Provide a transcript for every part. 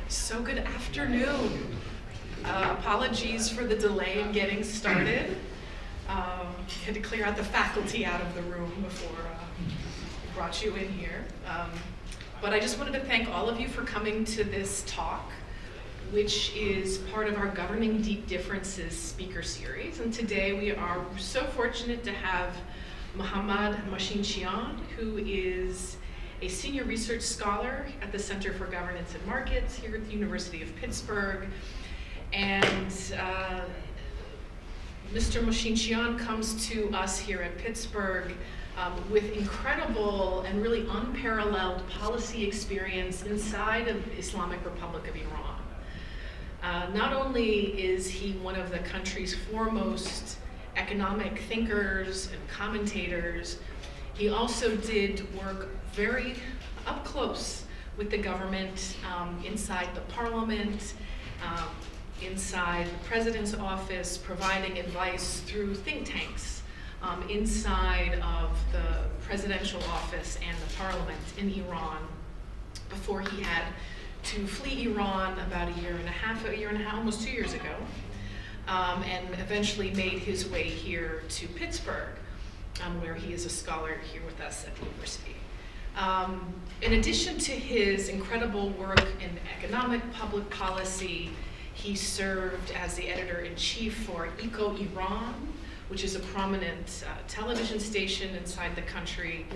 So good afternoon. Apologies for the delay in getting started. Had to clear out the faculty out of the room before we brought you in here. But I just wanted to thank all of you for coming to this talk, which is part of our Governing Deep Differences speaker series. And today we are so fortunate to have Mohamad Machine-Chian, who is a Senior Research Scholar at the Center for Governance and Markets here at the University of Pittsburgh. And Mr. Machine-Chian comes to us here at Pittsburgh with incredible and really unparalleled policy experience inside of Islamic Republic of Iran. Not only is he one of the country's foremost economic thinkers and commentators, he also did work very up close with the government, inside the parliament, inside the president's office, providing advice through think tanks, inside of the presidential office and the parliament in Iran, before he had to flee Iran about a year and a half, almost 2 years ago, and eventually made his way here to Pittsburgh, where he is a scholar here with us at the university. In addition to his incredible work in economic public policy, he served as the editor-in-chief for Eco Iran, which is a prominent television station inside the country,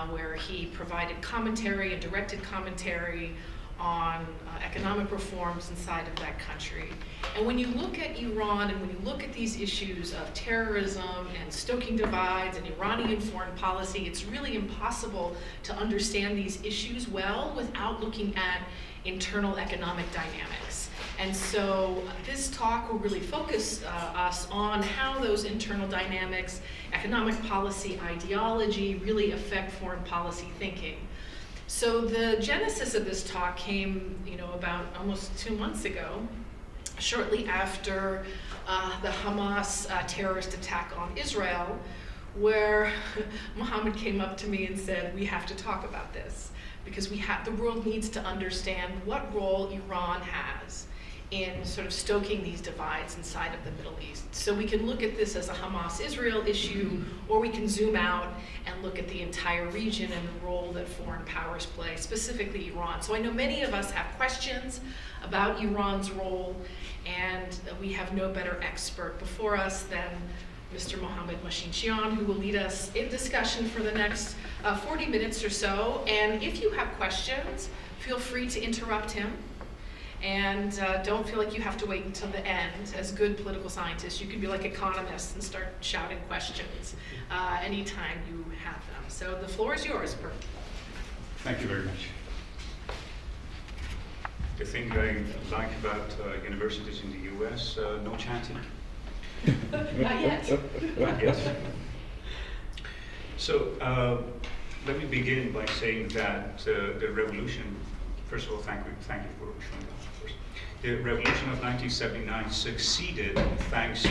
where he provided commentary and directed commentary on economic reforms inside of that country. And when you look at Iran and when you look at these issues of terrorism and Stoking Divides and Iranian foreign policy, it's really impossible to understand these issues well without looking at internal economic dynamics. And so this talk will really focus us on how those internal dynamics, economic policy, ideology really affect foreign policy thinking. So the genesis of this talk came, about almost 2 months ago, shortly after the Hamas terrorist attack on Israel, where Mohamad came up to me and said, we have to talk about this, because the world needs to understand what role Iran has in sort of stoking these divides inside of the Middle East. So we can look at this as a Hamas-Israel issue, or we can zoom out and look at the entire region and the role that foreign powers play, specifically Iran. So I know many of us have questions about Iran's role, and we have no better expert before us than Mr. Mohamad Machine-Chian, who will lead us in discussion for the next 40 minutes or so. And if you have questions, feel free to interrupt him. And don't feel like you have to wait until the end. As good political scientists, you can be like economists and start shouting questions anytime you have them. So the floor is yours, Bert. Thank you very much. The thing I like about universities in the US, no chanting. Not yet. Not yet. So let me begin by saying that the revolution, first of all, thank you for showing up. The revolution of 1979 succeeded thanks to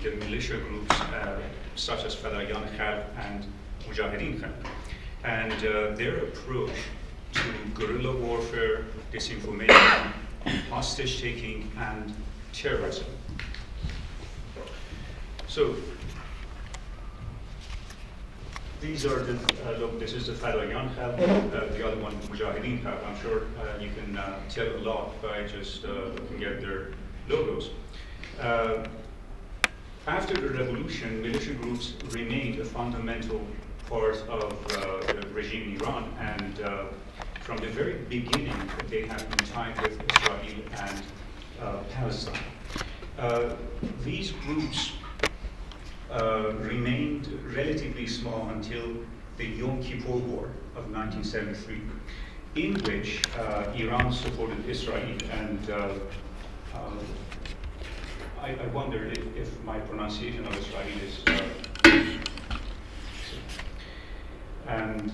the militia groups such as Fedayeen Khalq and Mujahideen Khalq, and their approach to guerrilla warfare, disinformation, hostage-taking, and terrorism. So these are the, look, this is the Fedayeen Khalq, the other one, Mujahideen Khalq. I'm sure you can tell a lot by just looking at their logos. After the revolution, militia groups remained a fundamental part of the regime in Iran, and from the very beginning, they have been tied with Israel and Palestine. These groups remained relatively small until the Yom Kippur War of 1973, in which Iran supported Israel, and I wondered if my pronunciation of Israel is... And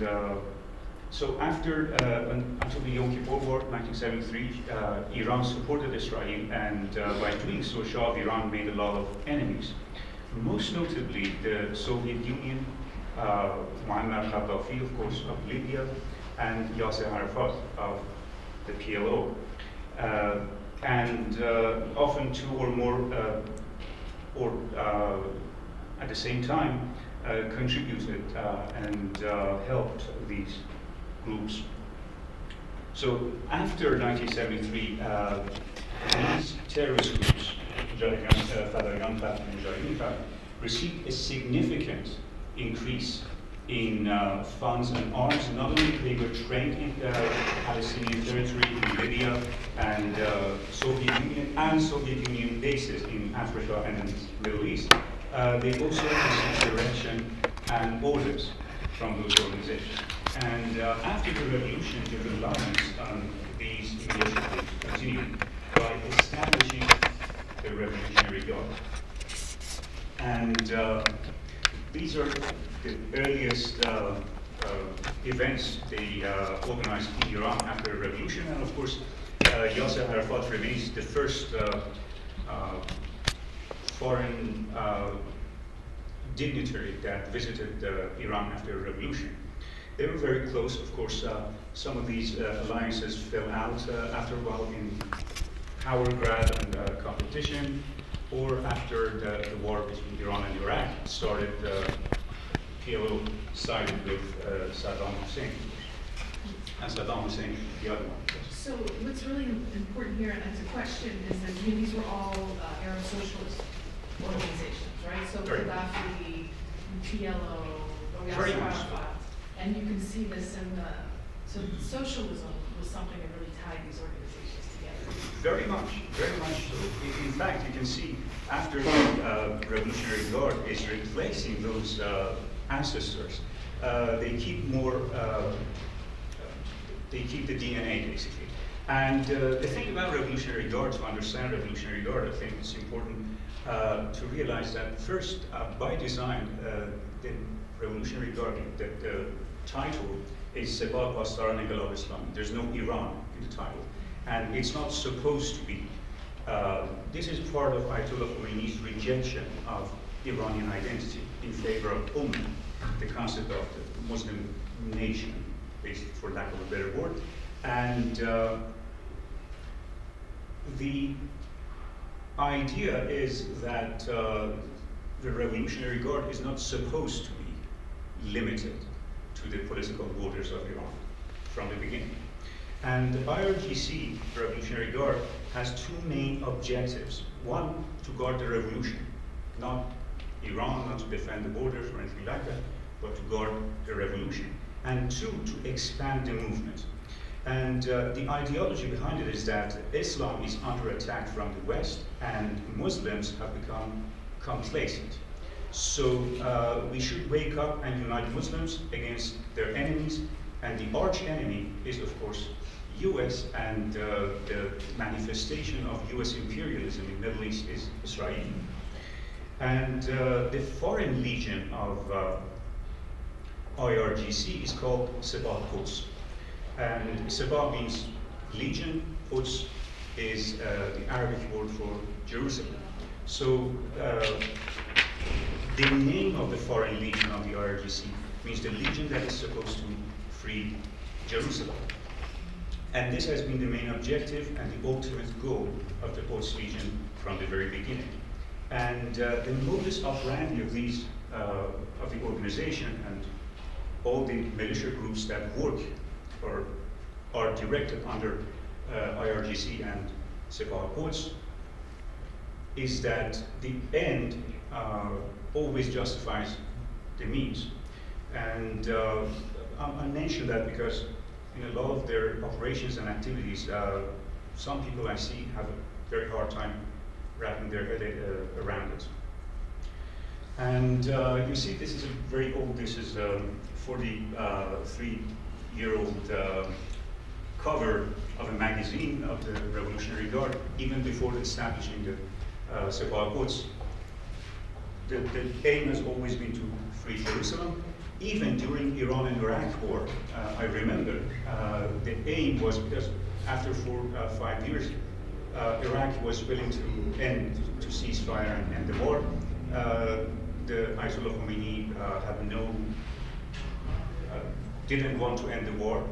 so after, until the Yom Kippur War, 1973, Iran supported Israel, and by doing so, Shah of Iran made a lot of enemies. Most notably, the Soviet Union, Muammar Gaddafi, of course, of Libya, and Yasser Arafat of the PLO. and often two or more, or at the same time, contributed and helped these groups. So after 1973, these terrorist groups, received a significant increase in funds and arms. Not only they were trained in Palestinian territory, in Libya, and Soviet Union bases in Africa and the Middle East, they also received direction and orders from those organizations. And after the revolution, the reliance on these initiatives continued by establishing the Revolutionary Guard. And these are the earliest events they organized in Iran after the revolution. And of course, Yasser Arafat remains the first foreign dignitary that visited Iran after the revolution. They were very close. Of course, some of these alliances fell out after a while in power grab and competition, or after the war between Iran and Iraq started. PLO sided with Saddam Hussein, and Saddam Hussein the other one. So what's really important here, and it's a question, is that these were all Arab socialist organizations, right? So Gaddafi, PLO, Very much. And you can see this in the, so socialism was something that really tied these organizations together. Very much so. In fact, you can see after the Revolutionary Guard is replacing those ancestors, they keep more, they keep the DNA basically. And the thing about Revolutionary Guard, to understand Revolutionary Guard, I think it's important to realize that first, by design, the Revolutionary Guard, the title is Sebab Pastaran Inqilab Islami. There's no Iran in the title. And it's not supposed to be. This is part of Ayatollah Khomeini's rejection of Iranian identity in favor of Ummah, the concept of the Muslim nation, basically, for lack of a better word. And the idea is that the Revolutionary Guard is not supposed to be limited to the political borders of Iran from the beginning. And the IRGC, the Revolutionary Guard, has two main objectives. One, to guard the revolution, not Iran, not to defend the borders or anything like that, but to guard the revolution. And two, to expand the movement. And the ideology behind it is that Islam is under attack from the West, and Muslims have become complacent. So we should wake up and unite Muslims against their enemies, and the arch enemy is, of course, US, and the manifestation of US imperialism in the Middle East is Israel. And the foreign legion of IRGC is called Sebab Quds. And Sebab means legion, Quds is the Arabic word for Jerusalem. So the name of the foreign legion of the IRGC means the legion that is supposed to free Jerusalem. And this has been the main objective and the ultimate goal of the Quds Legion from the very beginning. And the modus operandi of these, of the organization and all the militia groups that work or are directed under IRGC and Sebab Quds is that the end always justifies the means. And I mention that because in a lot of their operations and activities, some people I see have a very hard time wrapping their head around it. And you see, this is a very old, this is 43-year-old cover of a magazine of the Revolutionary Guard, even before establishing the Sebab Quds. The aim has always been to free Jerusalem. Even during Iran and Iraq war, I remember the aim was, because after 4 or 5 years, Iraq was willing to cease fire and end the war. The Ayatollah Khomeini didn't want to end the war,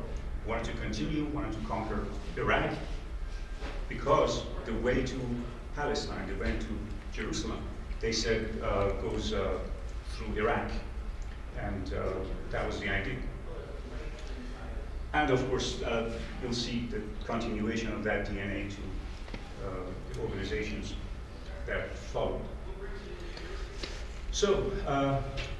wanted to continue, wanted to conquer Iraq. because the way to Palestine, the way to Jerusalem, they said goes through Iraq, and that was the idea. And of course, you'll see the continuation of that DNA to the organizations that followed. So,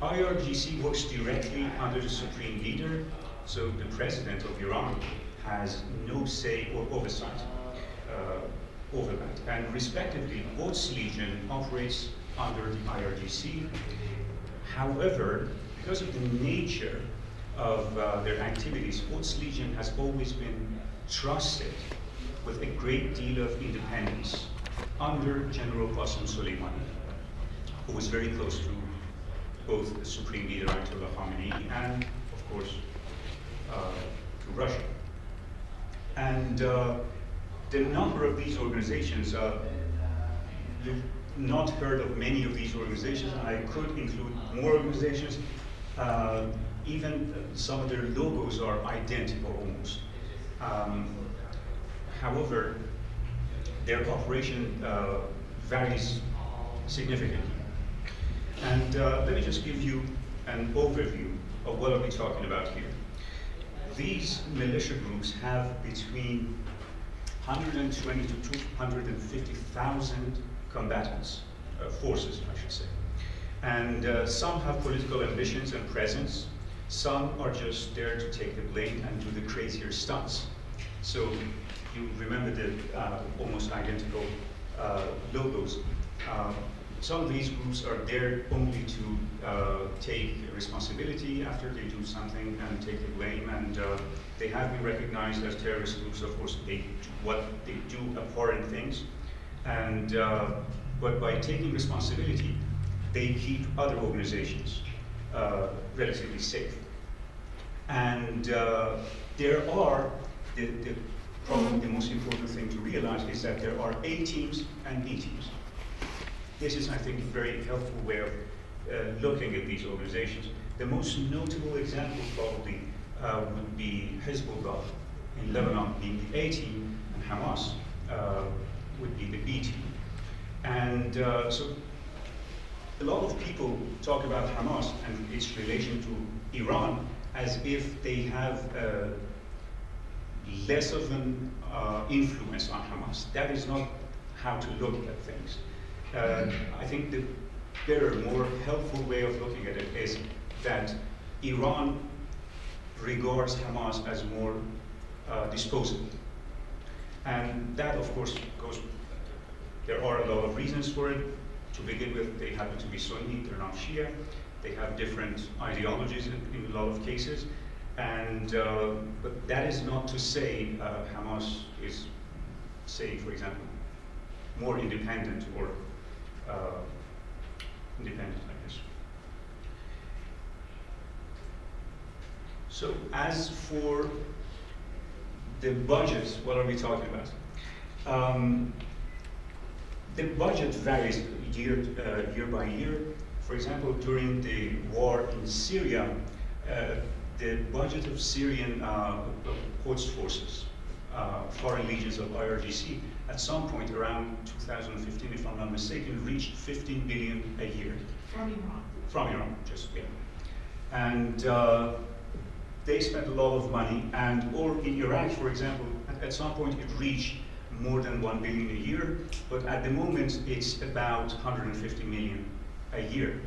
IRGC works directly under the supreme leader, so the president of Iran has no say or oversight over that. And respectively, Quds Legion operates under the IRGC. However, because of the nature of their activities, Quds Legion has always been trusted with a great deal of independence under General Qasem Soleimani, who was very close to both the Supreme Leader Ayatollah Khamenei and, of course, to Russia. And the number of these organizations, you've not heard of many of these organizations. I could include more organizations. Even some of their logos are identical almost. However, their operation varies significantly. And let me just give you an overview of what are we talking about here. These militia groups have between 120 to 250,000 combatants, forces, I should say. And some have political ambitions and presence. Some are just there to take the blame and do the crazier stunts. So you remember the almost identical logos. Some of these groups are there only to take responsibility after they do something and take the blame, and they have been recognized as terrorist groups. Of course, they do abhorrent things, and but by taking responsibility, they keep other organizations relatively safe. And there are probably the most important thing to realize is that there are A teams and B teams. This is, I think, a very helpful way of looking at these organizations. The most notable example probably would be Hezbollah in Lebanon being the A team, and Hamas would be the B team. And so a lot of people talk about Hamas and its relation to Iran as if they have less of an influence on Hamas. That is not how to look at things. I think the better, more helpful way of looking at it is that Iran regards Hamas as more disposable. And that, of course, there are a lot of reasons for it. To begin with, they happen to be Sunni, they're not Shia. They have different ideologies in a lot of cases. And, but that is not to say Hamas is, say, for example, more independent or independent, I guess. So as for the budgets, what are we talking about? The budget varies year by year. For example, during the war in Syria, the budget of Syrian Quds forces, foreign legions of IRGC, at some point around 2015, if I'm not mistaken, reached 15 billion a year. From Iran. From Iran, just, yeah. And they spent a lot of money, or in Iraq, for example, at some point it reached more than 1 billion a year, but at the moment it's about 150 million a year.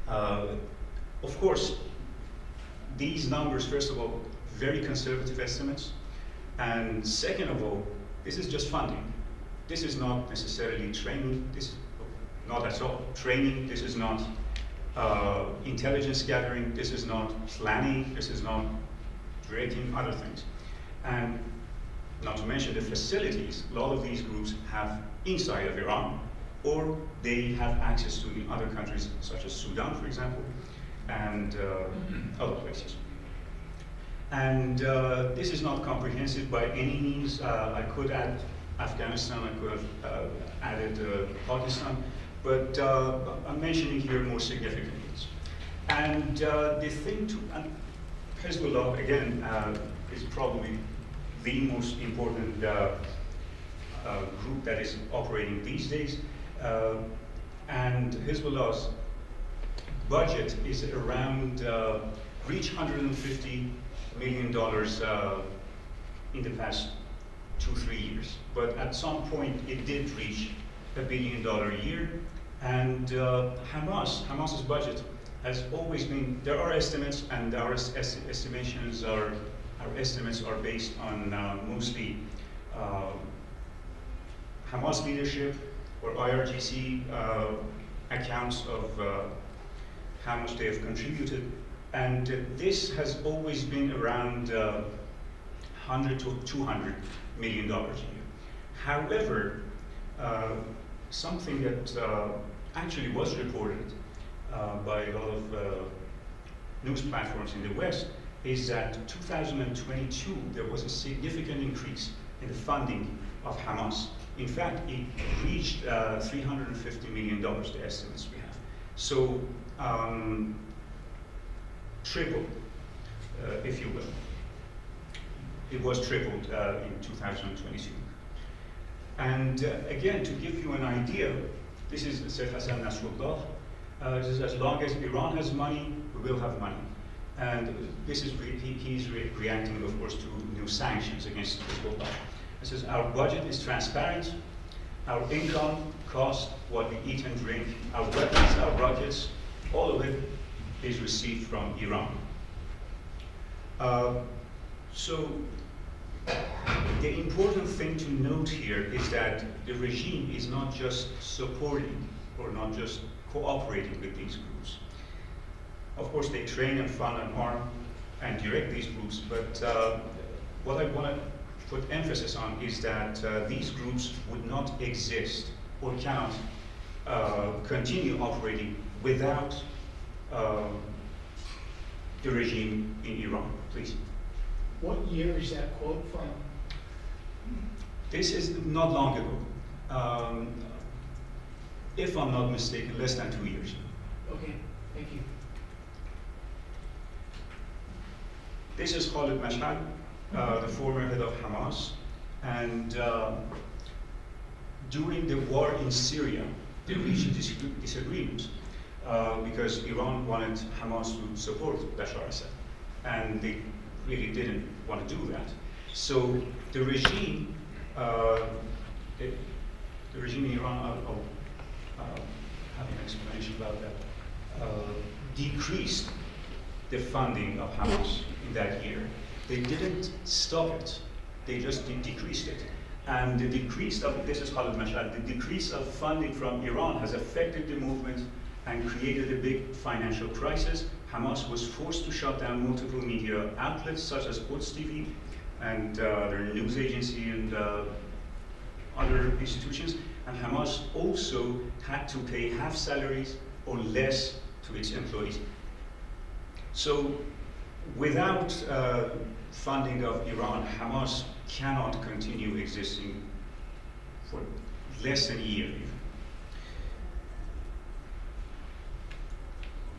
Of course, these numbers, first of all, very conservative estimates, and second of all, this is just funding. This is not necessarily training, this is not at all training, this is not intelligence gathering, this is not planning, this is not creating other things. And not to mention the facilities a lot of these groups have inside of Iran, or they have access to in other countries, such as Sudan, for example, and other places. And this is not comprehensive by any means. I could add Afghanistan, I could have added Pakistan, but I'm mentioning here more significant ones. And the thing to, Hezbollah, again, is probably the most important group that is operating these days. And Hezbollah's budget is around, reached $150 million in the past 2-3 years. But at some point, it did reach $1 billion a year. And Hamas's budget has always been, there are estimates, and our estimates are based on mostly Hamas leadership or IRGC accounts of how much they have contributed. And this has always been around $100 to $200 million a year. However, something that actually was reported by a lot of news platforms in the West is that 2022 there was a significant increase in the funding of Hamas. In fact, it reached $350 million, the estimates we have. So, tripled, if you will. It was tripled in 2022. And again, to give you an idea, this is Saif Hassan Nasrullah. This is as long as Iran has money, we will have money. And this is he's reacting, of course, to new sanctions against Hezbollah. He says, our budget is transparent, our income, cost, what we eat and drink, our weapons, our rockets, all of it is received from Iran. So the important thing to note here is that the regime is not just supporting or not just cooperating with these groups. Of course, they train and fund and arm and direct these groups, but what I want to put emphasis on is that these groups would not exist or cannot continue operating without the regime in Iran. Please. What year is that quote from? This is not long ago. If I'm not mistaken, less than 2 years. Okay, thank you. This is Mohamad Machine-Chian, the former head of Hamas. And during the war in Syria, they reached a disagreement because Iran wanted Hamas to support Bashar Assad. And they really didn't want to do that. So the regime, the regime in Iran, I'll have an explanation about that, decreased the funding of Hamas in that year. They didn't stop it, they just decreased it. And the decrease of, this is Mohamad Machine-Chian, the decrease of funding from Iran has affected the movement and created a big financial crisis. Hamas was forced to shut down multiple media outlets such as Quds TV and their news agency and other institutions. And Hamas also had to pay half salaries or less to its employees. So without funding of Iran, Hamas cannot continue existing for less than a year.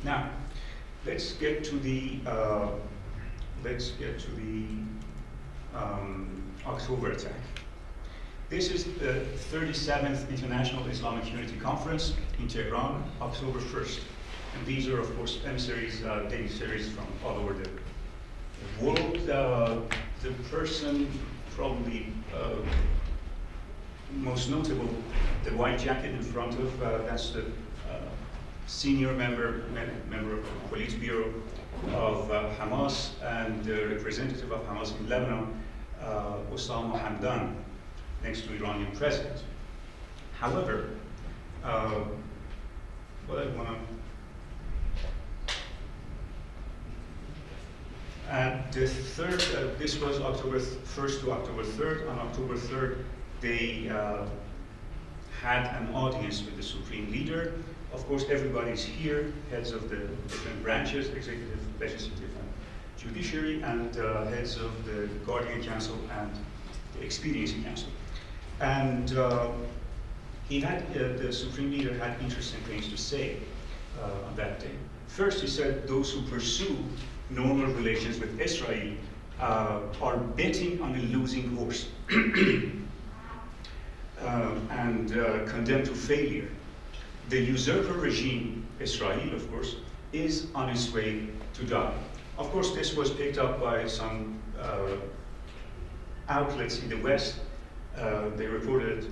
Now, let's get to the October attack. This is the 37th International Islamic Unity Conference in Tehran, October 1st. And these are, of course, emissaries, dignitaries from all over the world. The person probably most notable, the white jacket in front of, that's the senior member of the Politburo of Hamas and the representative of Hamas in Lebanon, Osama Hamdan, next to Iranian president. However, what I want to, and the third, this was October 1st to October 3rd. On October 3rd, they had an audience with the supreme leader. Of course, everybody's here, heads of the different branches, executive, legislative, and judiciary, and heads of the Guardian Council and the Expediency Council. And the supreme leader had interesting things to say on that day. First, he said those who pursue normal relations with Israel are betting on a losing horse. and condemned to failure. The usurper regime, Israel, of course, is on its way to die. Of course, this was picked up by some outlets in the West. They reported it.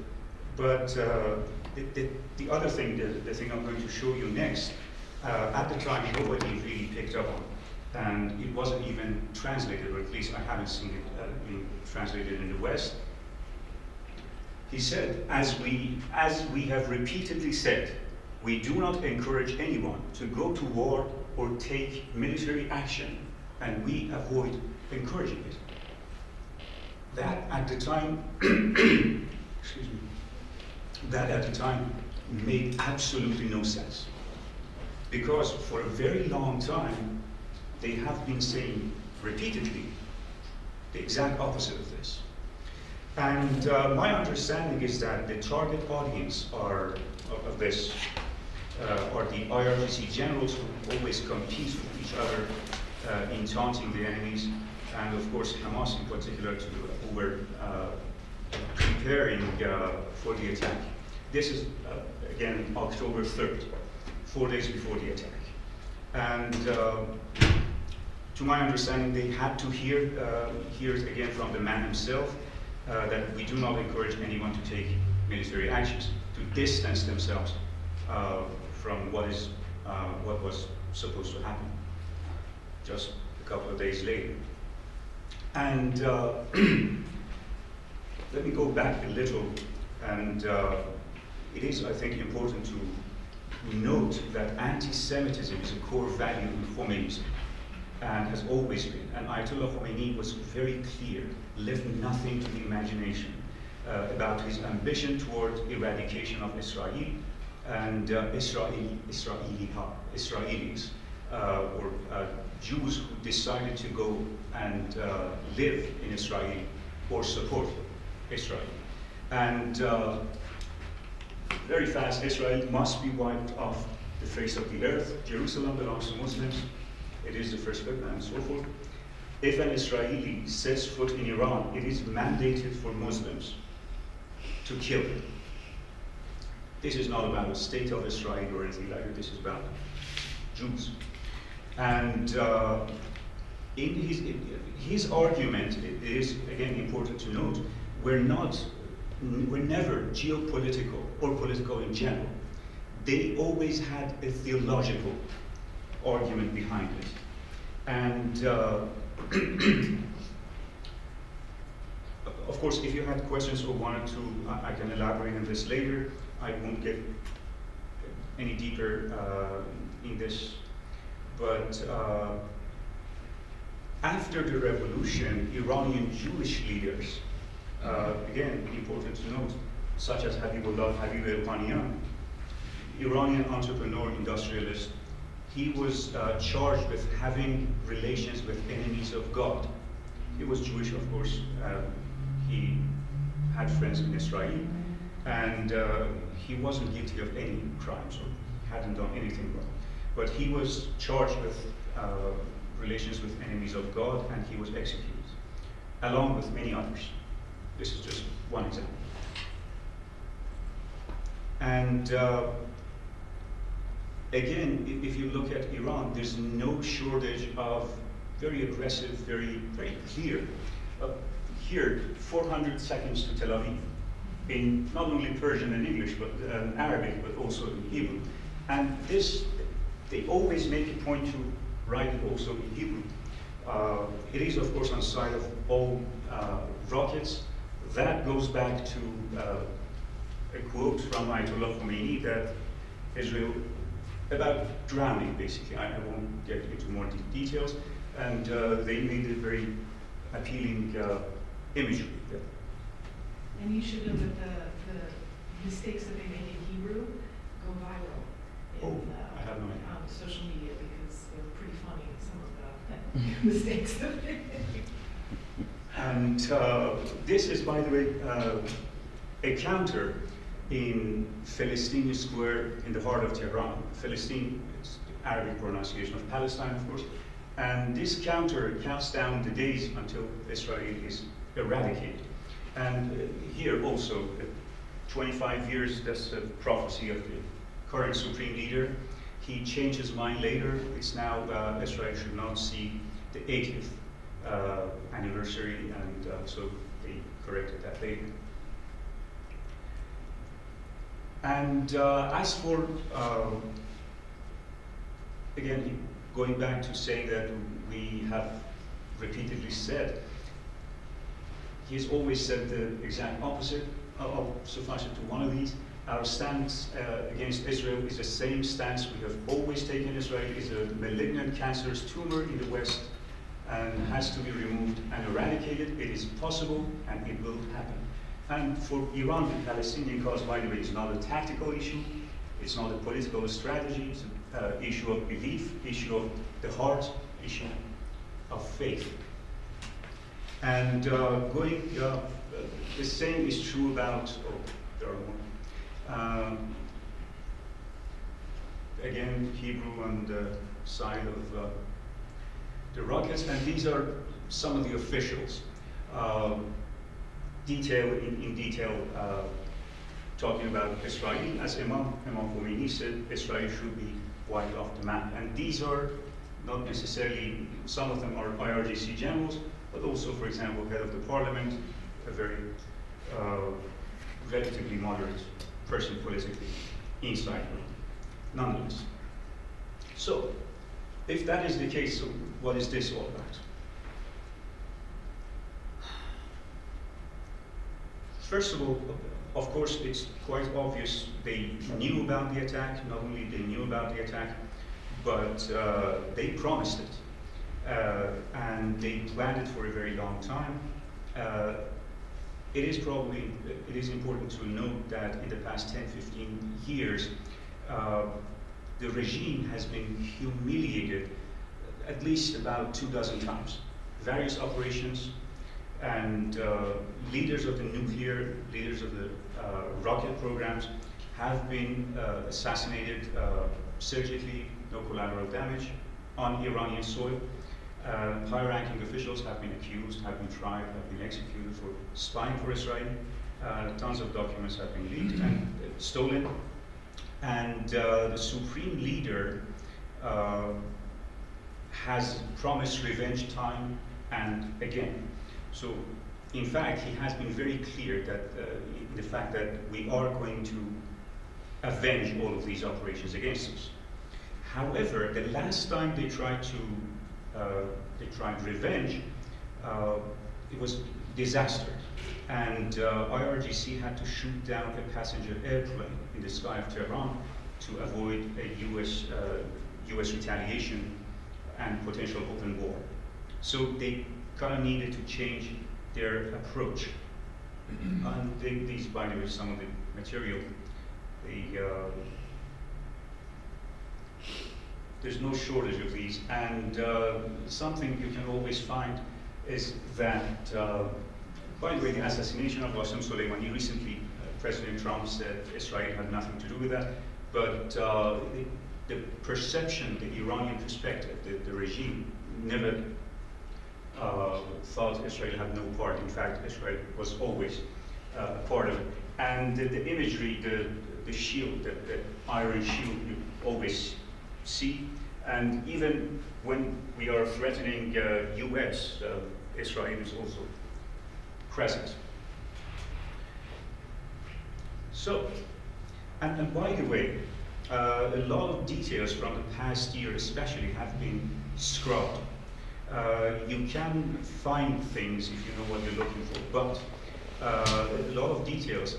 But the other thing, the thing I'm going to show you next, at the time, nobody really picked up on. And it wasn't even translated, or at least I haven't seen it being translated in the West. He said, as we have repeatedly said, we do not encourage anyone to go to war or take military action, and we avoid encouraging it. That at the time, excuse me, that at the time made absolutely no sense. Because for a very long time, they have been saying repeatedly the exact opposite of this. And my understanding is that the target audience of this are the IRGC generals who always compete with each other in taunting the enemies, and of course Hamas in particular, who were preparing for the attack. This is, again, October 3rd, 4 days before the attack. And to my understanding, they had to hear it again from the man himself, that we do not encourage anyone to take military actions, to distance themselves from what was supposed to happen just a couple of days later. And let me go back a little, and it is, I think, important to note that anti-Semitism is a core value in Khomeini, and has always been. And Ayatollah Khomeini was very clear, left nothing to the imagination about his ambition toward eradication of Israel and Israelis, or Jews who decided to go and live in Israel or support Israel. And very fast, Israel must be wiped off the face of the earth. Jerusalem belongs to Muslims. It is the first qibla and so forth. If an Israeli sets foot in Iran, it is mandated for Muslims to kill him. This is not about the state of Israel or anything like that. This is about Jews. And in his argument, it is again important to note, we're never geopolitical or political in general. They always had a theological argument behind it. And of course, if you had questions or wanted to, I can elaborate on this later. I won't get any deeper in this. But after the revolution, Iranian Jewish leaders, again, important to note, such as Habib el-Panian, Iranian entrepreneur, industrialist, he was charged with having relations with enemies of God. He was Jewish, of course. He had friends in Israel, and he wasn't guilty of any crimes, or hadn't done anything wrong. But he was charged with relations with enemies of God, and he was executed, along with many others. This is just one example. And again, if you look at Iran, there's no shortage of very aggressive, very clear. Here, 400 seconds to Tel Aviv, in not only Persian and English, but Arabic, but also in Hebrew. And this, they always make a point to write it also in Hebrew. It is, of course, on the side of all rockets. That goes back to a quote from Ayatollah Khomeini that Israel, about drowning, basically. I won't get into more details. And they made a very appealing imagery. And you should know that the mistakes that they make in Hebrew go viral in I have no idea. Social media, because they're pretty funny, some of the mistakes that they make. And this is, by the way, a counter in Palestinian Square in the heart of Tehran. Palestine, it's the Arabic pronunciation of Palestine, of course. And this counter counts down the days until Israel is eradicated. And here also, 25 years, that's a prophecy of the current supreme leader. He changed his mind later. It's now Israel should not see the 80th anniversary, and so they corrected that later. And as for, again, going back to saying that we have repeatedly said, he's always said the exact opposite. I'll suffice it to one of these. Our stance against Israel is the same stance we have always taken. Israel is a malignant cancerous tumor in the West and has to be removed and eradicated. It is possible and it will happen. And for Iran, the Palestinian cause, by the way, is not a tactical issue. It's not a political strategy. It's an issue of belief, issue of the heart, issue of faith. And the same is true about, there are more. Again, Hebrew on the side of the rockets, and these are some of the officials. In detail, talking about Israel, as Imam Khomeini said, Israel should be wiped off the map. And these are not necessarily, some of them are IRGC generals, but also, for example, head of the parliament, a very relatively moderate person politically inside Iran, nonetheless. So, if that is the case, so what is this all about? First of all, of course, it's quite obvious they knew about the attack. Not only they knew about the attack, but they promised it. And they planned it for a very long time. It is important to note that in the past 10, 15 years, the regime has been humiliated at least about 24 times. Various operations, and leaders of the nuclear, leaders of the rocket programs have been assassinated surgically, no collateral damage, on Iranian soil. High-ranking officials have been accused, have been tried, have been executed for spying for Israel. Tons of documents have been leaked and stolen. And the supreme leader has promised revenge time and again. So, in fact, he has been very clear that in the fact that we are going to avenge all of these operations against us. However, the last time they tried revenge, it was disaster, and IRGC had to shoot down a passenger airplane in the sky of Tehran to avoid a US retaliation and potential open war. So they kind of needed to change their approach. And these, by the way, some of the material. There's no shortage of these, and something you can always find is that, by the way, the assassination of Qasem Soleimani recently, President Trump said Israel had nothing to do with that, but the perception, the Iranian perspective, the regime never thought Israel had no part. In fact, Israel was always a part of it. And the imagery, the shield, the iron shield you always see, and even when we are threatening US, Israel is also present. So, and by the way, a lot of details from the past year especially have been scrubbed. You can find things if you know what you're looking for, but a lot of details,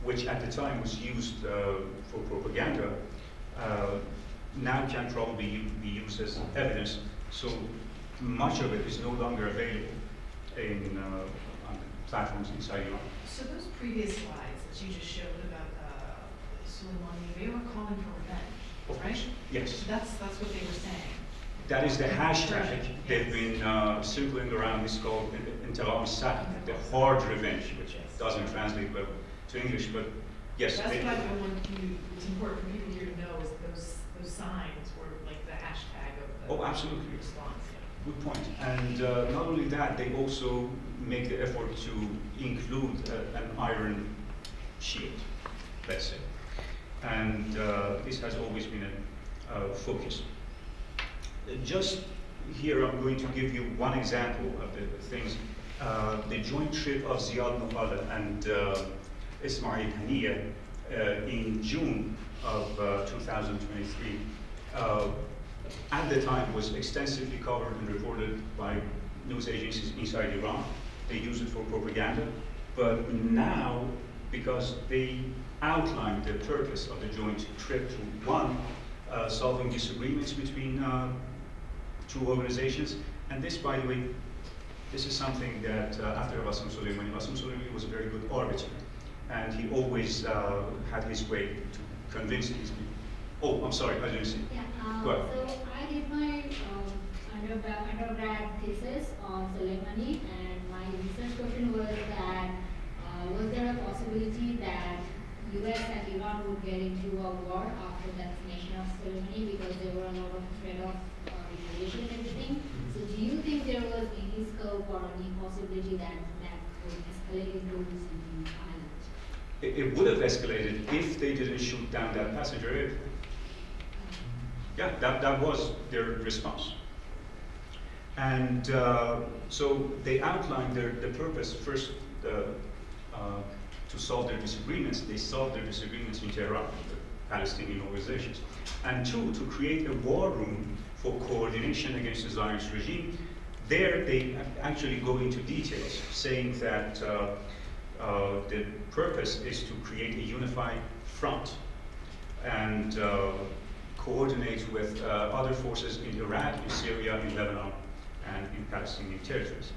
which at the time was used for propaganda, now can probably be used as evidence. So much of it is no longer available on platforms inside Iran. So those previous slides that you just showed about Soleimani, they were calling for revenge, right? Yes. That's what they were saying. That is the hashtag they've been circling around. It's called Intiqam Sad, the hard revenge, which doesn't translate well to English, but yes. That's what I want you, it's important for people here to know is those signs were like the hashtag of the absolutely. response. Good point. And not only that, they also make the effort to include an iron shield, let's say. And this has always been a focus. Just here I'm going to give you one example of the things. The joint trip of Ziad Nuqala and Ismail Haniyeh in June of 2023 at the time was extensively covered and reported by news agencies inside Iran. They use it for propaganda, but now, because they outlined the purpose of the joint trip to one, solving disagreements between two organizations, and this, by the way, this is something that after Qasem Soleimani was a very good orator, and he always had his way to convince these people. Oh, I'm sorry, I didn't see. Yeah, Go ahead. so I did my undergrad thesis on Soleimani, and my research question was that was there a possibility that US and Iran would get into a war after the assassination of Soleimani, because there were a lot of threat of retaliation and everything. So do you think there was any scope or any possibility that would escalate into something violent? It would have escalated if they didn't shoot down that passenger airplane. Yeah, that was their response. And so they outlined the purpose. First, to solve their disagreements. They solved their disagreements in Tehran, the Palestinian organizations. And two, to create a war room for coordination against the Zionist regime. There, they actually go into details, saying that the purpose is to create a unified front and coordinate with other forces in Iraq, in Syria, in Lebanon, and in Palestinian territories.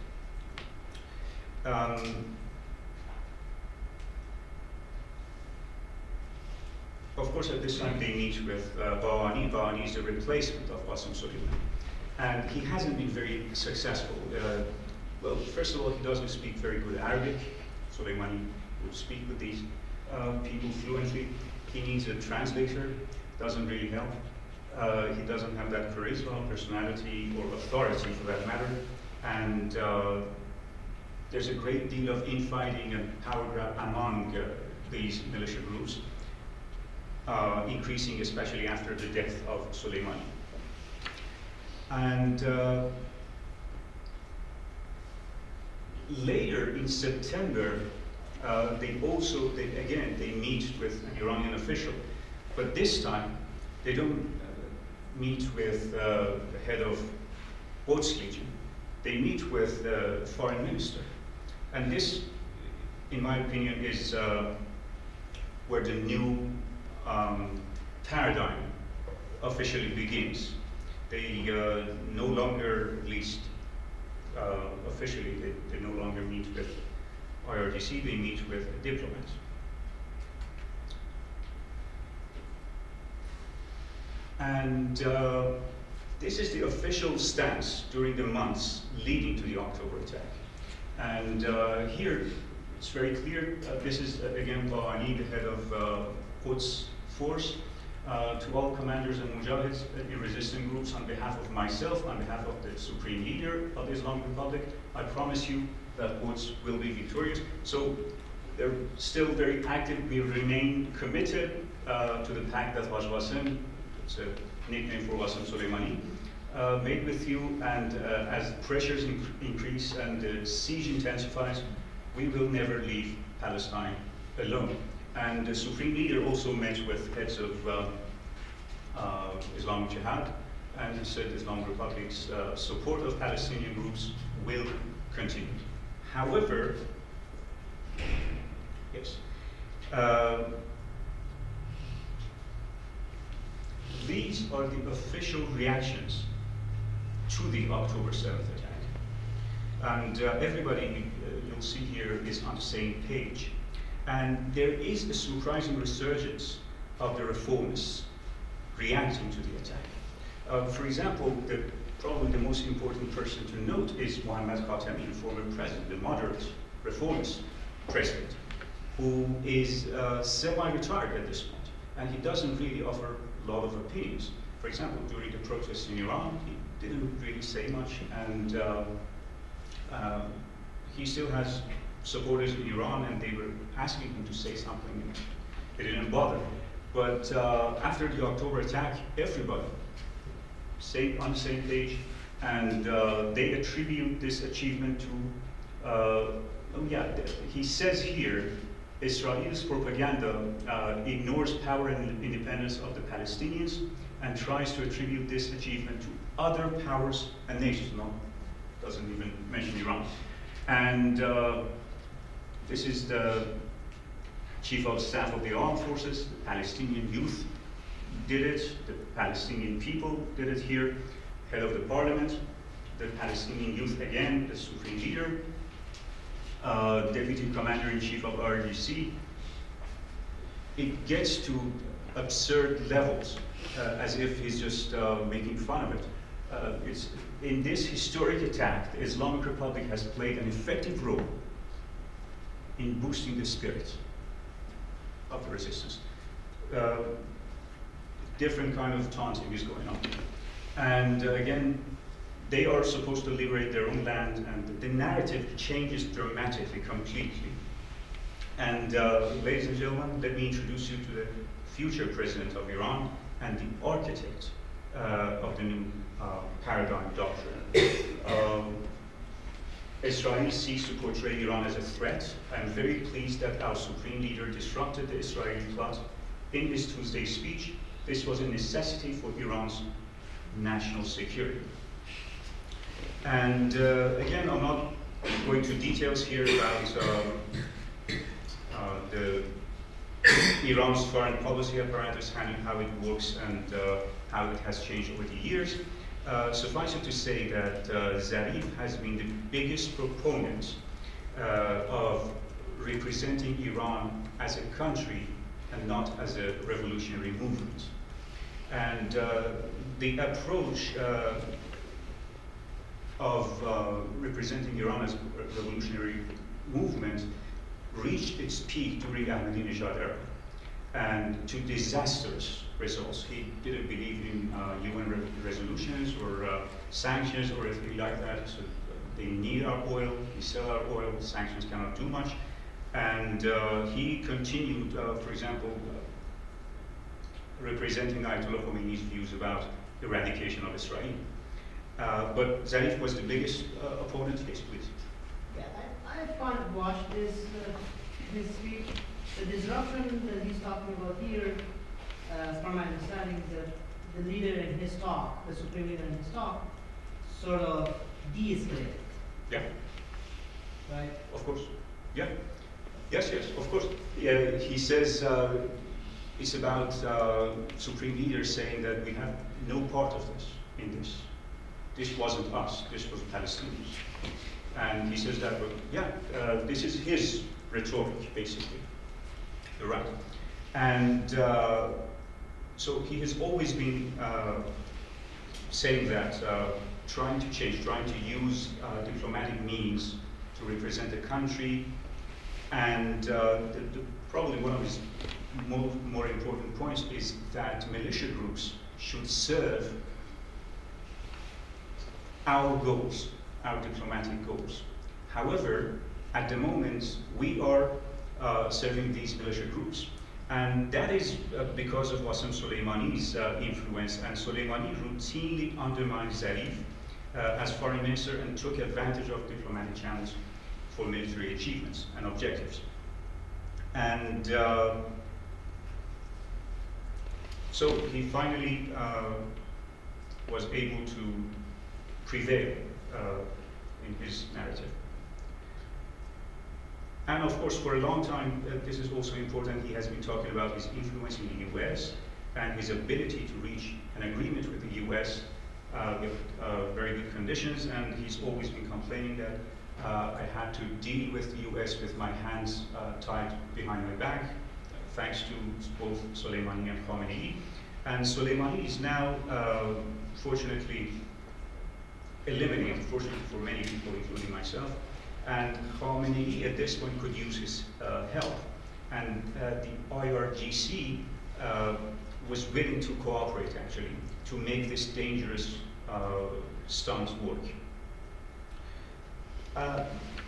Of course, at this time they meet with Bahani. Bahani is the replacement of Qasem Soleimani. And he hasn't been very successful. Well, first of all, he doesn't speak very good Arabic. Soleimani would speak with these people fluently. He needs a translator, doesn't really help. He doesn't have that charisma, personality, or authority for that matter. And there's a great deal of infighting and power grab among these militia groups, increasing especially after the death of Soleimani. And later in September, they meet with an Iranian official, but this time they don't meet with the head of Quds Legion. They meet with the foreign minister. And this, in my opinion, is where the new paradigm officially begins. They no longer, at least officially, they no longer meet with IRGC, they meet with diplomats. And this is the official stance during the months leading to the October attack. And here, it's very clear, this is again Bahani, the head of Quds Force, to all commanders and mujahids in resistant groups, on behalf of myself, on behalf of the Supreme Leader of the Islamic Republic, I promise you that Quds will be victorious. So they're still very active. We remain committed to the pact that Qasem, it's a nickname for Qasem Soleimani, made with you, and as pressures increase and the siege intensifies, we will never leave Palestine alone. And the Supreme Leader also met with heads of Islamic Jihad, and he said the Islamic Republic's support of Palestinian groups will continue. However, yes, these are the official reactions to the October 7th attack. And everybody you'll see here is on the same page. And there is a surprising resurgence of the reformists reacting to the attack. For example, probably the most important person to note is Mohamad Khatami, the former president, the moderate reformist president, who is semi-retired at this point, and he doesn't really offer a lot of opinions. For example, during the protests in Iran, he didn't really say much, and he still has supporters in Iran, and they were asking him to say something. They didn't bother. But after the October attack, everybody on the same page, and they attribute this achievement to, he says here, Israel's propaganda ignores power and independence of the Palestinians and tries to attribute this achievement to other powers and nations. No, doesn't even mention Iran. And this is the Chief of Staff of the Armed Forces, the Palestinian youth did it, the Palestinian people did it here, head of the parliament, the Palestinian youth again, the supreme leader, Deputy Commander-in-Chief of RGC. It gets to absurd levels, as if he's just making fun of it. In this historic attack, the Islamic Republic has played an effective role in boosting the spirit of the resistance. Different kind of taunting is going on. And again, they are supposed to liberate their own land, and the narrative changes dramatically, completely. And ladies and gentlemen, let me introduce you to the future president of Iran and the architect of the new paradigm doctrine. Israel seeks to portray Iran as a threat. I'm very pleased that our supreme leader disrupted the Israeli plot in his Tuesday speech. This was a necessity for Iran's national security. And again, I'm not going to details here about Iran's foreign policy apparatus, how it works, and how it has changed over the years. Suffice it to say that Zarif has been the biggest proponent of representing Iran as a country and not as a revolutionary movement. And the approach of representing Iran as a revolutionary movement reached its peak during Ahmadinejad era, and to disastrous results. He didn't believe in UN resolutions or sanctions or anything like that. So they need our oil, we sell our oil, sanctions cannot do much. And he continued, for example, representing Ayatollah Khomeini's views about eradication of Israel. But Zarif was the biggest opponent. Yes, please. Yeah, I watched this his speech. The disruption that he's talking about here, from my understanding, the leader in his talk, the supreme leader in his talk, sort of de-escalated. Yeah. Right? Of course. Yeah. Yes, of course. Yeah, he says it's about supreme leaders saying that we have no part of this in this. This wasn't us, this was Palestinians. And he says that, this is his rhetoric, basically. You're right. And so he has always been saying that, trying to change, trying to use diplomatic means to represent the country. And probably one of his more important points is that militia groups should serve our goals, our diplomatic goals. However, at the moment, we are serving these militia groups. And that is because of Qasem Soleimani's influence. And Soleimani routinely undermined Zarif as foreign minister and took advantage of diplomatic channels for military achievements and objectives. And so he finally was able to prevail in his narrative. And of course, for a long time, this is also important, he has been talking about his influence in the US and his ability to reach an agreement with the US with very good conditions, and he's always been complaining that I had to deal with the US with my hands tied behind my back, thanks to both Soleimani and Khamenei. And Soleimani is now, fortunately, eliminated, fortunately for many people, including myself. And Khamenei at this point could use his help. And the IRGC was willing to cooperate, actually, to make this dangerous stunt work.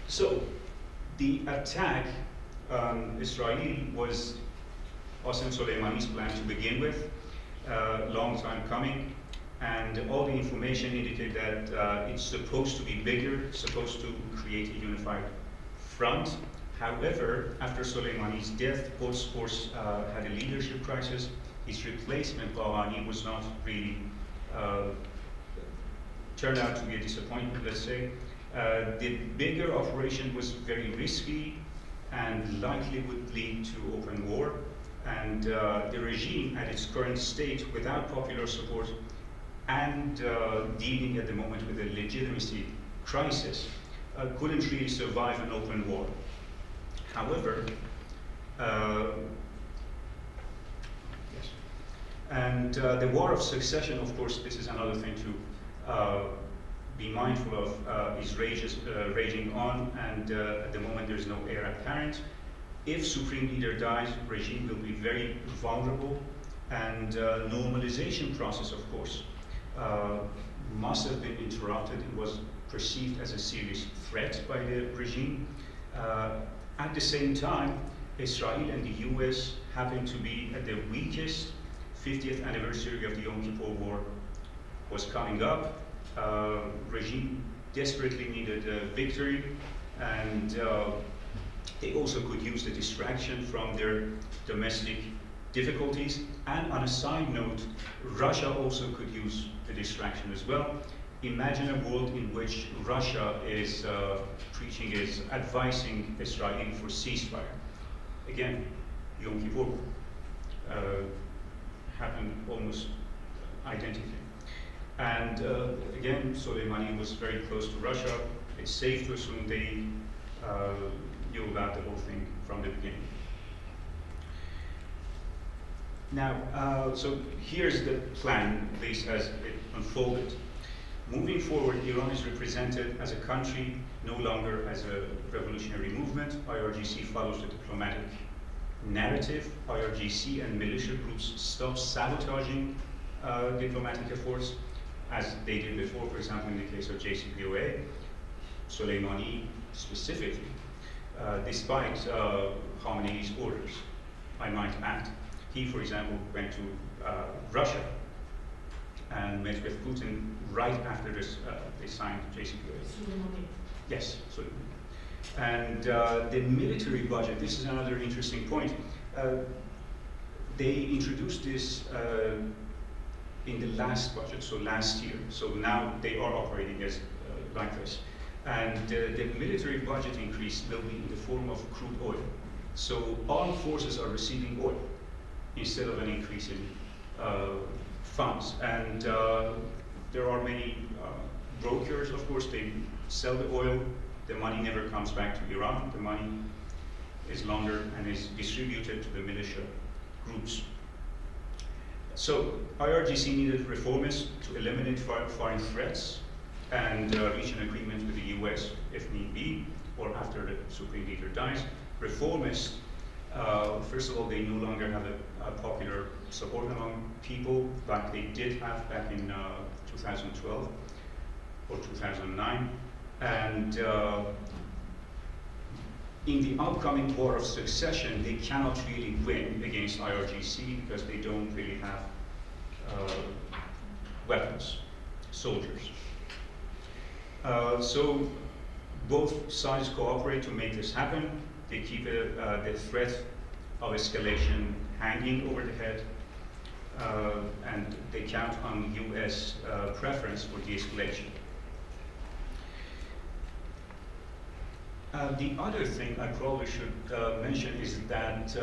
So The attack on Israel was Qasem Soleimani's plan to begin with, long time coming, and all the information indicated that it's supposed to be bigger, supposed to create a unified front. However, after Soleimani's death, Quds Force had a leadership crisis. His replacement, Rouhani, was not really, turned out to be a disappointment, let's say. The bigger operation was very risky and likely would lead to open war. And the regime at its current state, without popular support and dealing at the moment with a legitimacy crisis, couldn't really survive an open war. However, yes. And the war of succession, of course, this is another thing to be mindful of, is raging on, and at the moment there's no heir apparent. If supreme leader dies, regime will be very vulnerable, and normalization process, of course, must have been interrupted. It was perceived as a serious threat by the regime. At the same time, Israel and the US happened to be at the weakest. 50th anniversary of the Yom Kippur War was coming up. Regime desperately needed a victory, and they also could use the distraction from their domestic difficulties. And on a side note, Russia also could use the distraction as well. Imagine a world in which Russia is advising Israel for ceasefire. Again, Yom Kippur happened almost identically. And again, Soleimani was very close to Russia. It's safe to assume they knew about the whole thing from the beginning. Now, so here's the plan, at least as it unfolded. Moving forward, Iran is represented as a country, no longer as a revolutionary movement. IRGC follows the diplomatic narrative. IRGC and militia groups stop sabotaging diplomatic efforts, as they did before, for example, in the case of JCPOA, Soleimani specifically, despite Khamenei's orders, I might add. He, for example, went to Russia and met with Putin right after this, they signed JCPOA. Yes, Soleimani. And the military budget, this is another interesting point. They introduced this in the last budget, so last year. So now they are operating as like this. And the military budget increase will be in the form of crude oil. So armed forces are receiving oil instead of an increase in funds. And there are many brokers, of course, they sell the oil. The money never comes back to Iran. The money is laundered and is distributed to the militia groups. So IRGC needed reformists to eliminate foreign threats and reach an agreement with the US if need be, or after the supreme leader dies. Reformists, first of all, they no longer have a popular support among people like they did have back in 2012 or 2009. And in the upcoming war of succession, they cannot really win against IRGC because they don't really have weapons, soldiers. So both sides cooperate to make this happen. They keep the threat of escalation hanging over the head, and they count on US preference for de-escalation. The other thing I probably should mention is that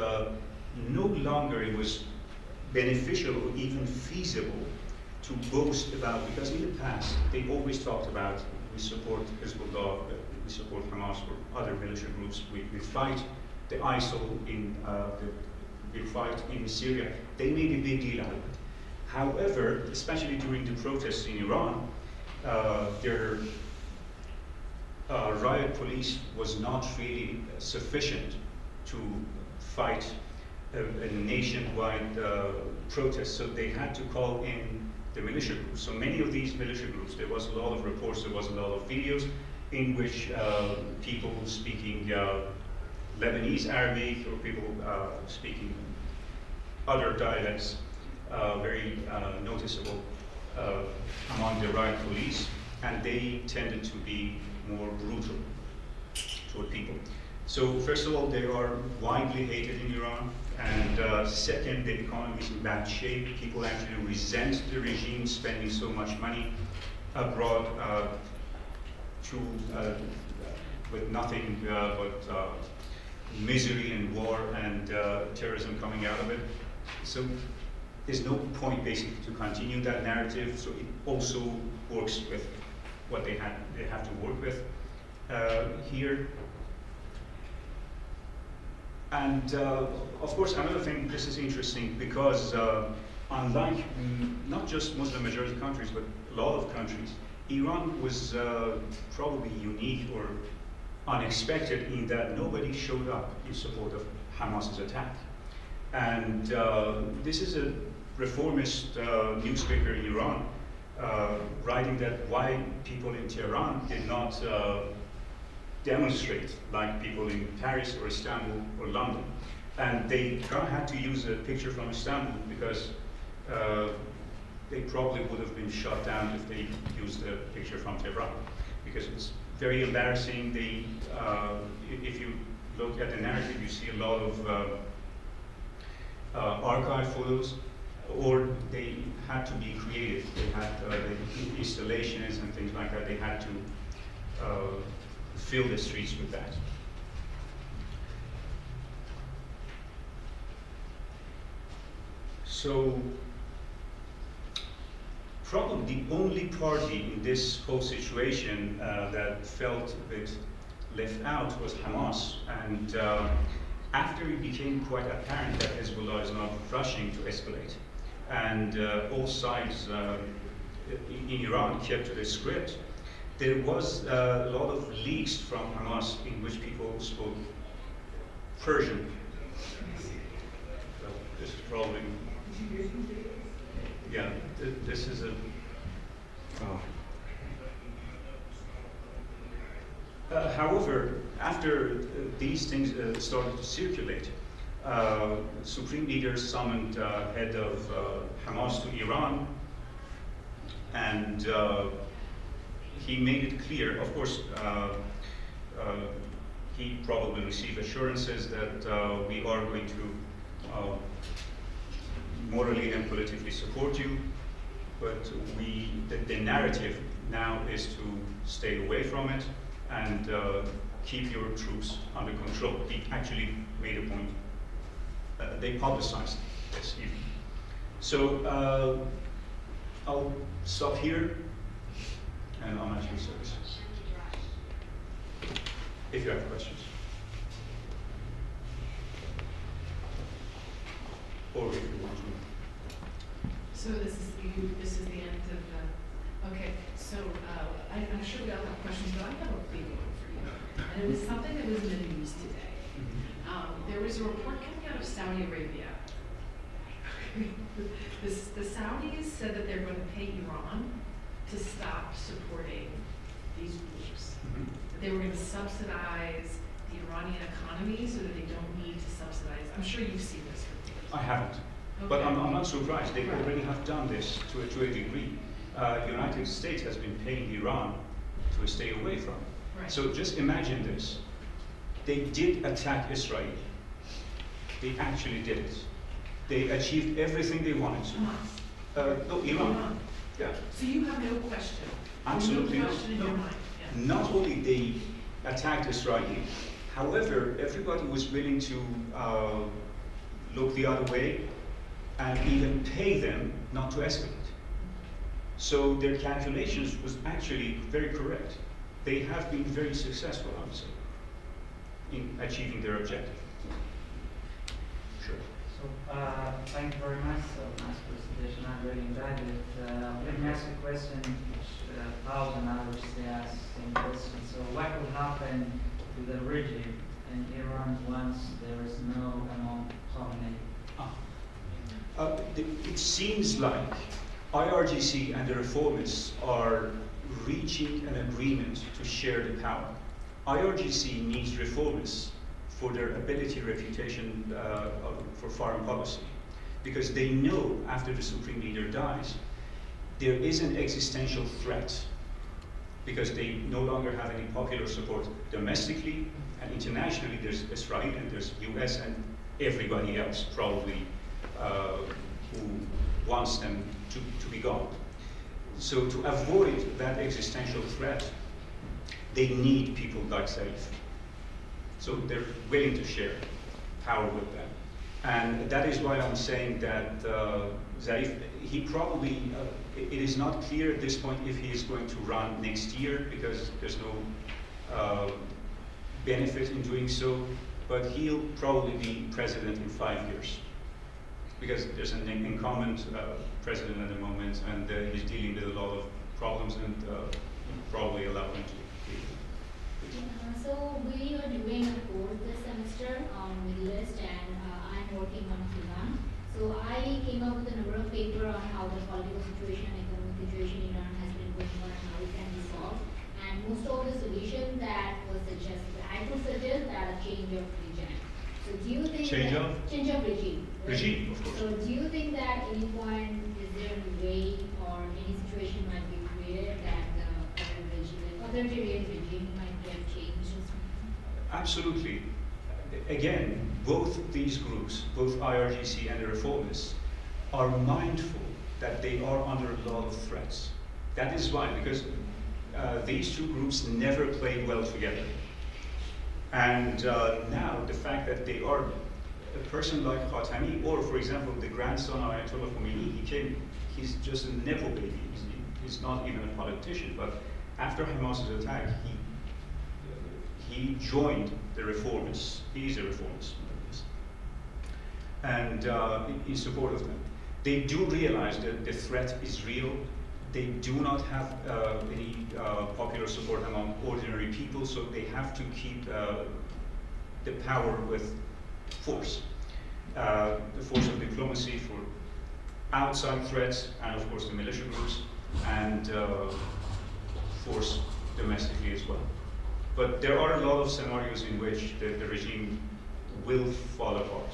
no longer it was beneficial or even feasible to boast about, because in the past they always talked about, we support Hezbollah, we support Hamas or other militia groups, we fight the ISIL we fight in Syria. They made a big deal out of it. However, especially during the protests in Iran, their riot police was not really sufficient to fight a nationwide protest, so they had to call in the militia groups. So many of these militia groups, there was a lot of reports, there was a lot of videos, in which people speaking Lebanese Arabic or people speaking other dialects, very noticeable among the riot police, and they tended to be more brutal toward people. So first of all, they are widely hated in Iran, and second, the economy is in bad shape. People actually resent the regime spending so much money abroad with nothing but misery and war and terrorism coming out of it. So there's no point basically to continue that narrative. So it also works with what they have to work with here. And of course, another thing, this is interesting because unlike not just Muslim majority countries, but a lot of countries, Iran was probably unique or unexpected in that nobody showed up in support of Hamas's attack. And this is a reformist newspaper in Iran writing that why people in Tehran did not demonstrate like people in Paris or Istanbul or London. And they had to use a picture from Istanbul because they probably would have been shot down if they used a picture from Tehran, because it's very embarrassing. They, if you look at the narrative, you see a lot of archive photos, or they had to be creative. They had the installations and things like that. They had to fill the streets with that. So probably the only party in this whole situation that felt a bit left out was Hamas. And after it became quite apparent that Hezbollah is not rushing to escalate, and all sides in Iran kept to the script, there was a lot of leaks from Hamas in which people spoke Persian. So this is probably, yeah, this is a, however, after these things started to circulate, Supreme Leader summoned head of Hamas to Iran, and he made it clear, of course, he probably received assurances that we are going to morally and politically support you, but the narrative now is to stay away from it and keep your troops under control. He actually made a point. They publicized this even. So I'll stop here, and I'm at your service if you have questions. Or if you want to. So this is the end of the, okay, so I'm sure we all have questions, but I have a big one for you. And it was something that was in the news today. There was a report coming out of Saudi Arabia. The Saudis said that they're going to pay Iran to stop supporting these groups. That they were going to subsidize the Iranian economy so that they don't need to subsidize. I'm sure you've seen this report. I haven't. Okay. But I'm not surprised. They Right. already have done this to a degree. The United States has been paying Iran to stay away from. Right. So just imagine this. They did attack Israel. They actually did it. They achieved everything they wanted to. Hamas. No, Iran. Yeah. So you have no question? Absolutely No not. question in your No. mind? Yeah. Not only they attacked Israel, however, everybody was willing to look the other way and even pay them not to escalate. So their calculations was actually very correct. They have been very successful, I would say, in achieving their objective. Sure. So, thank you very much. So, nice presentation. I really enjoyed it. Let me ask a question which 1,000 others they ask the same question. So, what will happen to the regime in Iran once there is no Imam Khomeini? It seems like IRGC and the reformists are reaching an agreement to share the power. IRGC needs reformists for their ability, reputation for foreign policy, because they know after the supreme leader dies, there is an existential threat, because they no longer have any popular support domestically and internationally. There's Israel and there's US and everybody else probably who wants them to be gone. So to avoid that existential threat, they need people like Zaif. So they're willing to share power with them. And that is why I'm saying that Zaif, he probably, it is not clear at this point if he is going to run next year, because there's no benefit in doing so, but he'll probably be president in 5 years, because there's an incumbent president at the moment, and he's dealing with a lot of problems, and probably allow him to leave. So we are doing a course this semester on Middle East, and I'm working on Iran. So I came up with a number of papers on how the political situation and economic situation in Iran has been going on and how it can be solved. And most of the solutions that was suggested, I would suggest that a change of regime. So do you think Change of regime? Right? regime, of course. So do you think that at any point is there a way or any situation might be created that the authoritarian regime might get changed or something? Absolutely. Again, both these groups, both IRGC and the reformists, are mindful that they are under a lot of threats. That is why, because these two groups never played well together. And now the fact that they are a person like Khatami, or for example, the grandson of Ayatollah Khomeini, he's just a Nepo baby. He's not even a politician, but after Hamas's attack, he joined the reformists. He's a reformist, and in support of them. They do realize that the threat is real. They do not have any popular support among ordinary people, so they have to keep the power with force. The force of diplomacy for outside threats, and of course the militia groups, and force domestically as well. But there are a lot of scenarios in which the regime will fall apart.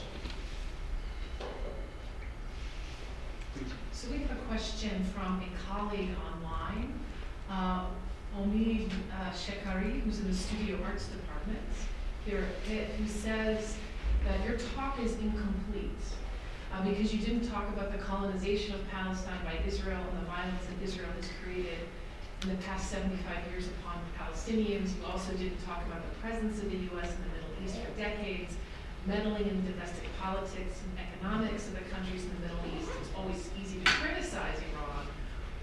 So we have a question from a colleague online, Omid Shekari, who's in the Studio Arts Department here at Pitt, who says that your talk is incomplete because you didn't talk about the colonization of Palestine by Israel and the violence that Israel has created in the past 75 years upon Palestinians. You also didn't talk about the presence of the U.S. in the Middle East for decades, meddling in domestic politics and economics of the countries in the Middle East. It's always easy to criticize Iran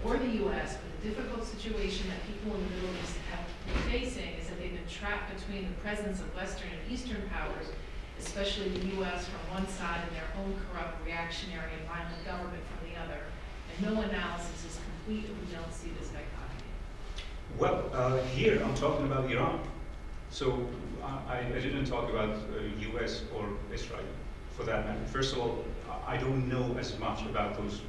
or the U.S., but the difficult situation that people in the Middle East have been facing is that they've been trapped between the presence of Western and Eastern powers, especially the U.S. from one side and their own corrupt, reactionary, and violent government from the other. And no analysis is complete if we don't see this dichotomy. Well, here I'm talking about Iran. So I didn't talk about US or Israel for that matter. First of all, I don't know as much about those,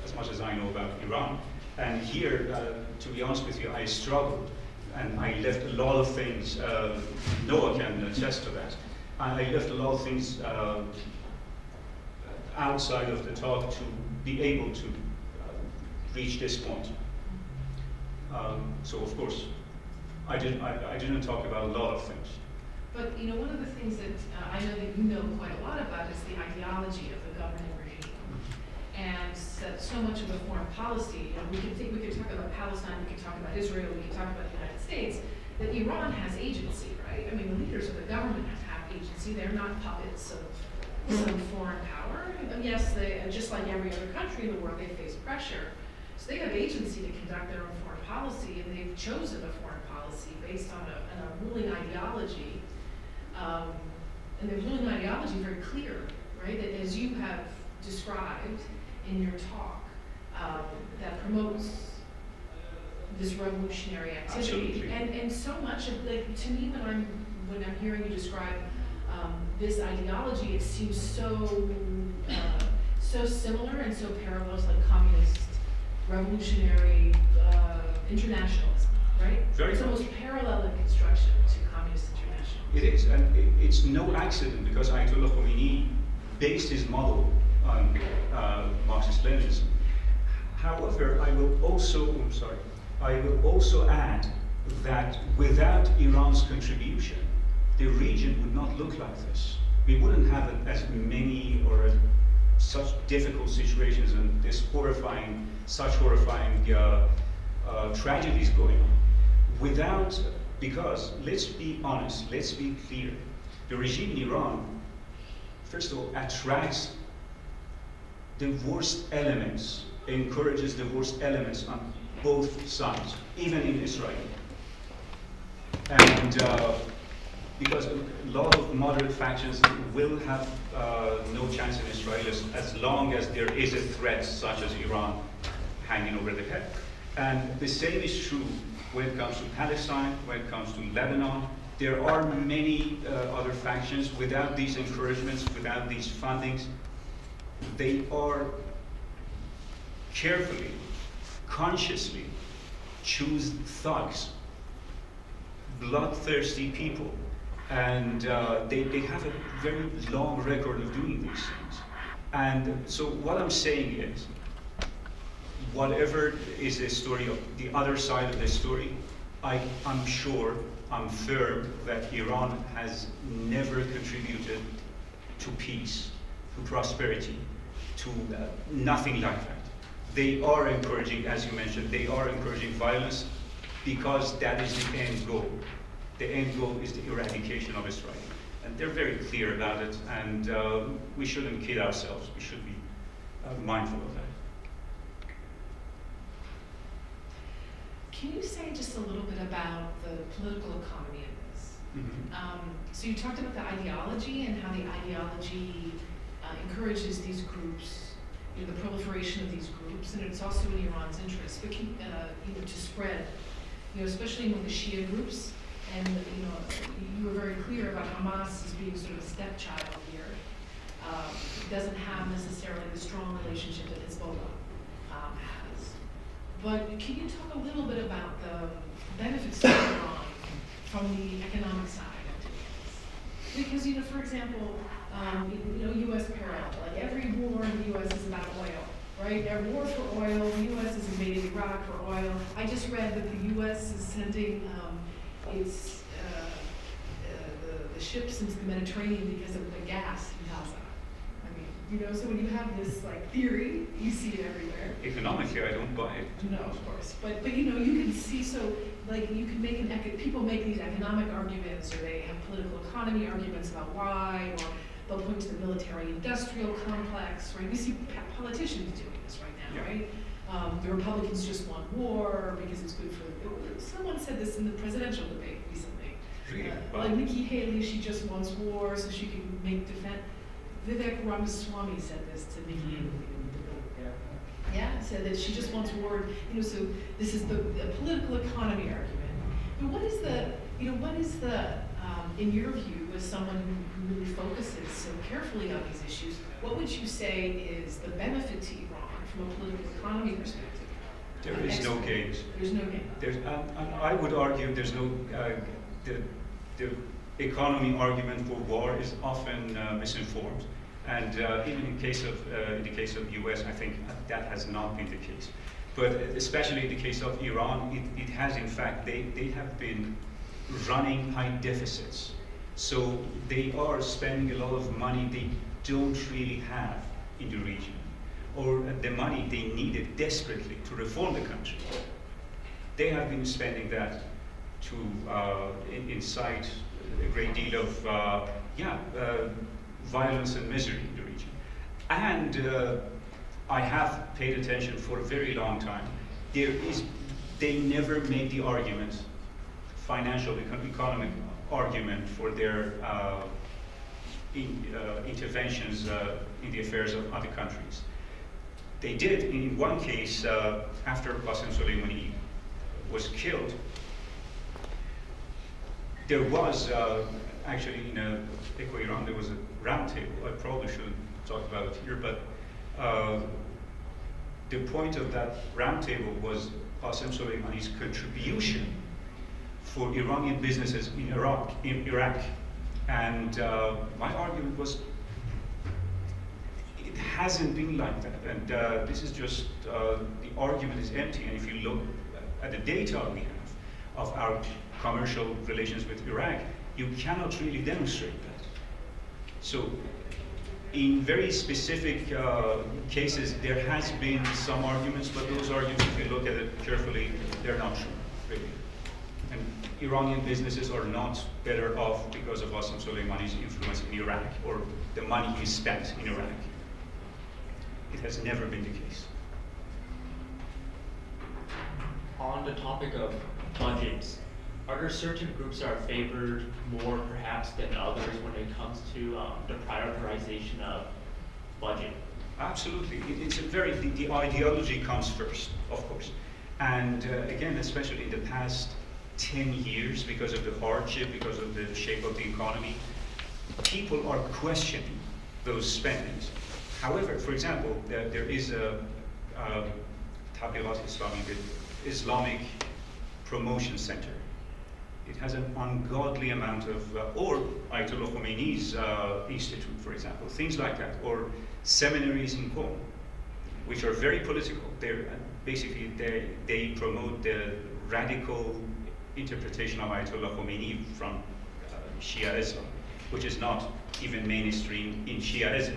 as much as I know about Iran. And here, to be honest with you, I struggled and I left a lot of things, Noah can attest to that. I left a lot of things outside of the talk to be able to reach this point. So of course, I didn't talk about a lot of things. But you know, one of the things that I know that you know quite a lot about is the ideology of the governing regime, and so much of the foreign policy. You know, we could talk about Palestine, we could talk about Israel, we could talk about the United States. That Iran has agency, right? I mean, the leaders of the government have agency. They're not puppets of some foreign power. And yes, they, just like every other country in the world, they face pressure. So they have agency to conduct their own foreign policy, and they've chosen a foreign policy based on a ruling ideology. And the ruling ideology very clear, right? That as you have described in your talk, that promotes this revolutionary activity. Absolutely. And so much of, like, to me, when I'm hearing you describe this ideology, it seems so similar and so parallel to like communist revolutionary internationalism, right? Very it's much. almost parallel in construction to communist internationalism. It is, and it's no accident because Ayatollah Khomeini based his model on Marxist-Leninism. However, I will also add that without Iran's contribution, the region would not look like this. We wouldn't have as many or such difficult situations and such horrifying tragedies going on. Because let's be honest, let's be clear, the regime in Iran, first of all, attracts the worst elements, encourages the worst elements on both sides, even in Israel. And because a lot of moderate factions will have no chance in Israel as long as there is a threat such as Iran hanging over the head. And the same is true when it comes to Palestine, when it comes to Lebanon. There are many other factions. Without these encouragements, without these fundings, they are carefully, consciously choose thugs, bloodthirsty people, and they have a very long record of doing these things. And so what I'm saying is, whatever is the story of the other side of the story, I'm sure, I'm firm that Iran has never contributed to peace, to prosperity, to nothing like that. They are encouraging, as you mentioned, they are encouraging violence because that is the end goal. The end goal is the eradication of Israel. And they're very clear about it, and we shouldn't kid ourselves. We should be mindful of that. Can you say just a little bit about the political economy of this? Mm-hmm. So you talked about the ideology and how the ideology encourages these groups, the proliferation of these groups, and it's also in Iran's interest. But to spread, especially among the Shia groups, and you were very clear about Hamas as being sort of a stepchild here. It doesn't have necessarily the strong relationship that Hezbollah has. But can you talk a little bit about the benefits to Iran from the economic side of things? Because, for example, U.S. parallel, like every war in the U.S. is about oil, right? There are wars for oil, the U.S. is invading Iraq for oil. I just read that the U.S. is sending its the ships into the Mediterranean because of the gas in Gaza. So when you have this theory, you see it everywhere. Economically, I don't buy it. No, of course, but you can see, you can make people make these economic arguments, or they have political economy arguments about why, or they'll point to the military-industrial complex, right? We see politicians doing this right now, Yeah. right? The Republicans just want war because it's good for. Someone said this in the presidential debate recently. Really? Like Nikki Haley, she just wants war so she can make defense. Vivek Ramaswamy said this to Nikki Haley in the debate. Yeah, said that she just wants war. So this is the political economy argument. But what is the in your view, as someone who really focuses so carefully on these issues, what would you say is the benefit to Iran from a political economy perspective? There is no gains. There's no gain. I would argue there's no, the economy argument for war is often misinformed. And even in the case of US, I think that has not been the case. But especially in the case of Iran, it has in fact, they have been running high deficits. So they are spending a lot of money they don't really have in the region, or the money they needed desperately to reform the country. They have been spending that to incite a great deal of violence and misery in the region. And I have paid attention for a very long time. They never made the argument, financial, economic argument for their interventions in the affairs of other countries. They did in one case after Qasem Soleimani was killed. There was actually in Eco Iran there was a roundtable. I probably shouldn't talk about it here, but the point of that roundtable was Qasem Soleimani's contribution for Iranian businesses in Iraq. And my argument was, it hasn't been like that. And this is just, the argument is empty. And if you look at the data we have of our commercial relations with Iraq, you cannot really demonstrate that. So in very specific cases, there has been some arguments, but those arguments, if you look at it carefully, they're not true, really. And Iranian businesses are not better off because of Qasem Soleimani's influence in Iraq or the money he spent in Iraq. It has never been the case. On the topic of budgets, are there certain groups that are favored more perhaps than others when it comes to the prioritization of budget? Absolutely. It's a the ideology comes first, of course. And again, especially in the past 10 years, because of the hardship, because of the shape of the economy, people are questioning those spendings. However, for example, there is a Tabiqat Islami, the Islamic Promotion Center. It has an ungodly amount of, or Ayatollah Khomeini's institute, for example, things like that, or seminaries in Qom, which are very political. They're basically they promote the radical interpretation of Ayatollah Khomeini from Shiaism, which is not even mainstream in Shiaism.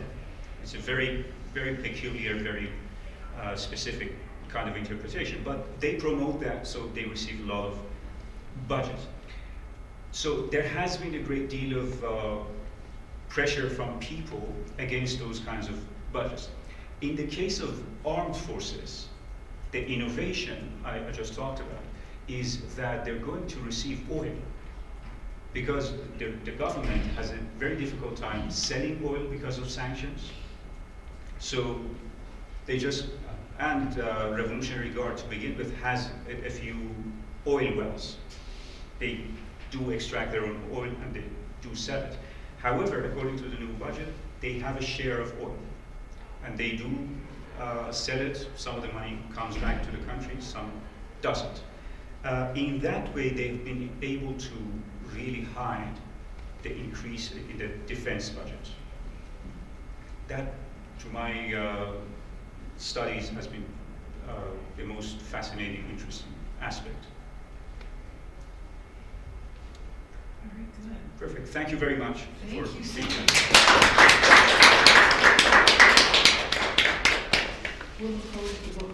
It's a very, very peculiar, very specific kind of interpretation, but they promote that, so they receive a lot of budget. So there has been a great deal of pressure from people against those kinds of budgets. In the case of armed forces, the innovation I just talked about is that they're going to receive oil because the government has a very difficult time selling oil because of sanctions. So they just, and Revolutionary Guard to begin with has a few oil wells. They do extract their own oil and they do sell it. However, according to the new budget, they have a share of oil and they do sell it. Some of the money comes back to the country, some doesn't. In that way, they've been able to really hide the increase in the defense budget. That, to my studies, has been the most fascinating, interesting aspect. Very good. Perfect. Thank you very much Thank for you so being much. here. We'll close the vote.